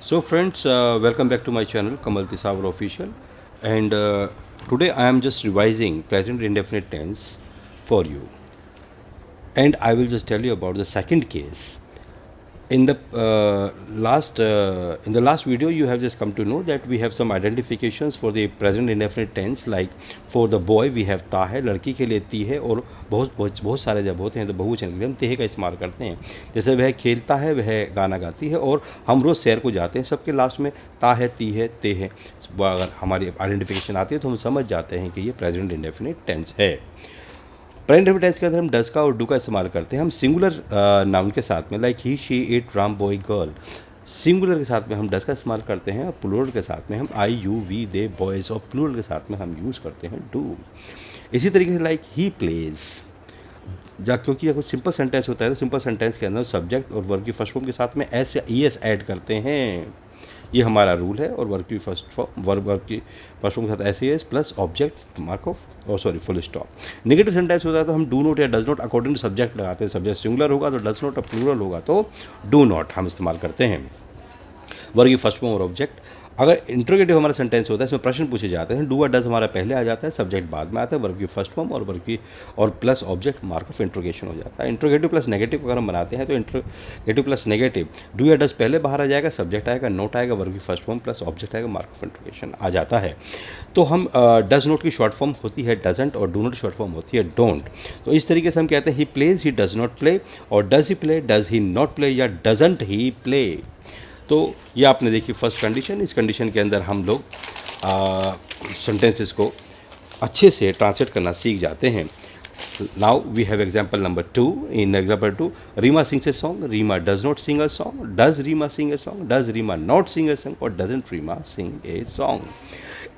So friends, welcome back to my channel Kamal Tisawar Official, and today I am just revising present indefinite tense for you, and I will just tell you about the second case. In the last video, you have just come to know that we have some identifications for the present indefinite tense. Like for the boy we have ता है, लड़की के लिए ती है, और बहुत सारे जब होते हैं तो बहुवचन के लिए हम तेहे का इस्तेमाल करते हैं। जैसे वह खेलता है, वह गाना गाती है, और हम रोज़ सैर को जाते हैं, सबके लास्ट में ता है, ती है, ते है। अगर हमारी आइडेंटिफिकेशन आती है तो हम समझ जाते हैं कि ये प्रेजेंट इंडेफिनिट टेंस है। प्रेजेंट इंडेफिनिट टेंस के अंदर हम डज का और डू का इस्तेमाल करते हैं। हम सिंगुलर नाउन के साथ में, like he, she, it, Ram, boy, girl, singular के साथ में हम डज का इस्तेमाल करते हैं, और प्लूरल के साथ में हम आई, यू, वी, दे, बॉयज़, और प्लूरल के साथ में हम यूज़ करते हैं डू। इसी तरीके से लाइक ही प्लेज, क्योंकि अगर सिंपल सेंटेंस होता है तो सिंपल सेंटेंस के अंदर सब्जेक्ट और वर्ब की फर्स्ट फॉर्म के साथ में एस या ई एस ऐड करते हैं। ये हमारा रूल है। और वर्ब की फर्स्ट फॉर्म, वर्ब की फर्स्ट फॉर्म के साथ S E S plus object mark of और sorry full stop. Negative sentence होता है तो हम डू नॉट या does not according to subject लगाते हैं। सब्जेक्ट सिंगुलर होगा तो डज नॉट, और प्लूरल होगा तो डू नॉट हम इस्तेमाल करते हैं। वर्ब की फर्स्ट फॉर्म और ऑब्जेक्ट। अगर इंट्रोगेटिव हमारा सेंटेंस होता है, इसमें प्रश्न पूछे जाते हैं, डू और डज हमारा पहले आ जाता है, सब्जेक्ट बाद में आता है, वर्ब की फर्स्ट फॉर्म और वर्ब की और plus object mark of interrogation हो जाता है। इंट्रोगेटिव प्लस नेगेटिव अगर हम बनाते हैं तो इंट्रोगेटिव प्लस नेगेटिव, डू या डज पहले बाहर आ जाएगा, सब्जेक्ट आएगा, नोट आएगा, वर्ब की फर्स्ट फॉर्म प्लस ऑब्जेक्ट आएगा, मार्क ऑफ इंट्रोगेशन आ जाता है। तो हम डज नोट की शॉर्ट फॉर्म होती है डजेंट, और डू नोट की शॉर्ट फॉर्म होती है डोंट। तो इस तरीके से हम कहते हैं he plays, he does not play, और does he play, does he not play, या डजंट ही प्ले। तो ये आपने देखी फर्स्ट कंडीशन। इस कंडीशन के अंदर हम लोग सेंटेंसेस को अच्छे से ट्रांसलेट करना सीख जाते हैं। Now we have example number 2। In example 2, Reema sings a song, Reema does not sing a song, does Reema sing a song, does Reema not sing a song, और doesn't Reema sing a song.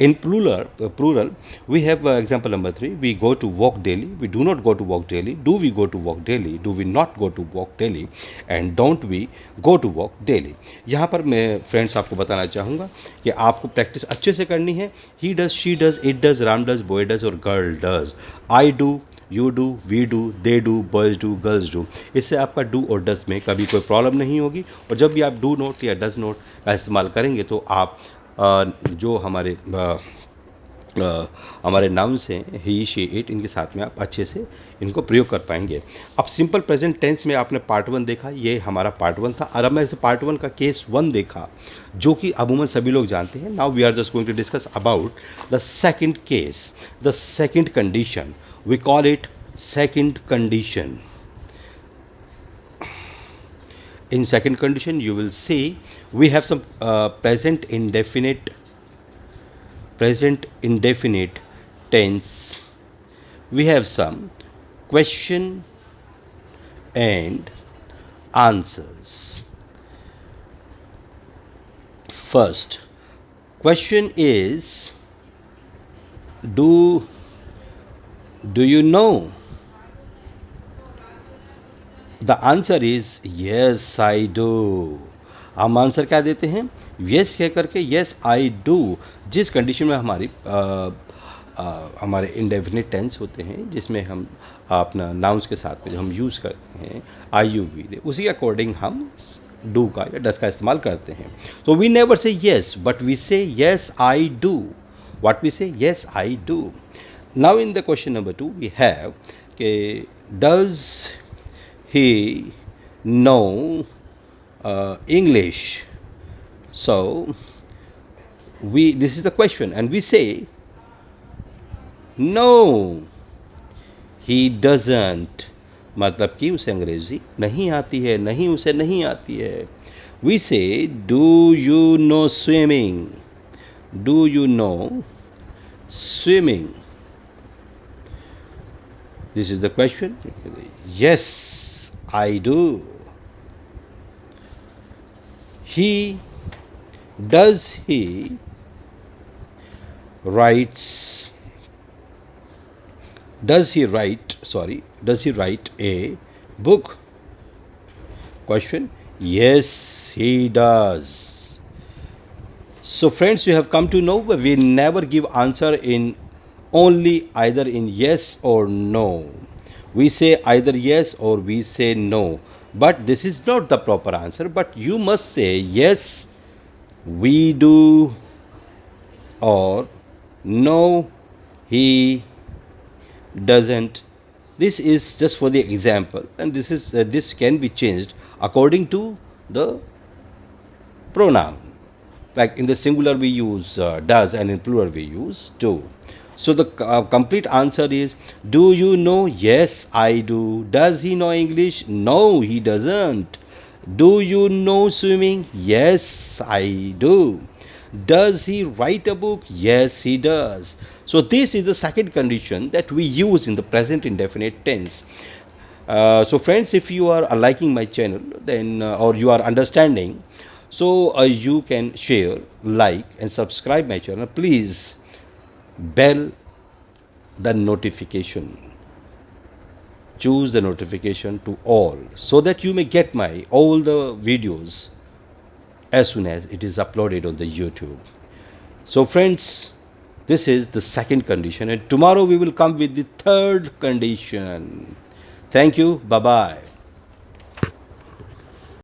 In plural, we have example number 3. We go to walk daily. We do not go to walk daily. Do we go to walk daily? Do we not go to walk daily? And don't we go to walk daily? यहाँ पर मैं friends आपको बताना चाहूँगा कि आपको practice अच्छे से करनी है। He does, she does, it does, Ram does, boy does, और girl does. I do, you do, we do, they do, boys do, girls do. इससे आपका डू और डज में कभी कोई प्रॉब्लम नहीं होगी। और जब भी आप डू नोट या डज नोट का इस्तेमाल करेंगे तो आप जो हमारे नाउन्स हैं ही, शी, इट, इनके साथ में आप अच्छे से इनको प्रयोग कर पाएंगे। अब सिंपल प्रेजेंट टेंस में आपने पार्ट 1 देखा, ये हमारा पार्ट 1 था। और अब मैं पार्ट 1 का केस 1 देखा, जो कि अमूमन सभी लोग जानते हैं। Now we are just going to discuss about the second case, the second condition. We call it second condition. In second condition, you will see we have some present indefinite tense. We have some question and answers. First question is, do you know? The answer is yes I do. हम answer क्या देते हैं? Yes कह करके, yes I do. जिस condition में हमारे indefinite tense होते हैं, जिसमें हम अपना नाउन्स के साथ में जो हम यूज़ करते हैं आई, यू, वी, दे, उसी अकॉर्डिंग हम डू का या डज का इस्तेमाल करते हैं। तो we never say yes, but we say yes I do. What we say? Yes I do. Now in the question number 2 we have के does he know English? So this is the question, and we say no, he doesn't। मतलब कि उसे अंग्रेज़ी नहीं आती है, नहीं, उसे नहीं आती है। We say do you know swimming? Do you know swimming? This is the question. Yes, I do. Does he write a book? Question. Yes, he does. So friends, you have come to know we never give answer in only either in yes or no. We say either yes or we say no, but this is not the proper answer. But you must say yes we do, or no, he doesn't. This is just for the example, and this can be changed according to the pronoun. Like in the singular we use does, and in plural we use do. So the complete answer is, do you know? Yes, I do. Does he know English? No, he doesn't. Do you know swimming? Yes, I do. Does he write a book? Yes, he does. So this is the second condition that we use in the present indefinite tense. So friends, if you are liking my channel, then or you are understanding, so you can share, like, and subscribe my channel. Please bell the notification. Choose the notification to all, so that you may get my all the videos as soon as it is uploaded on the YouTube. So friends, this is the second condition, and tomorrow we will come with the third condition. Thank you. Bye bye.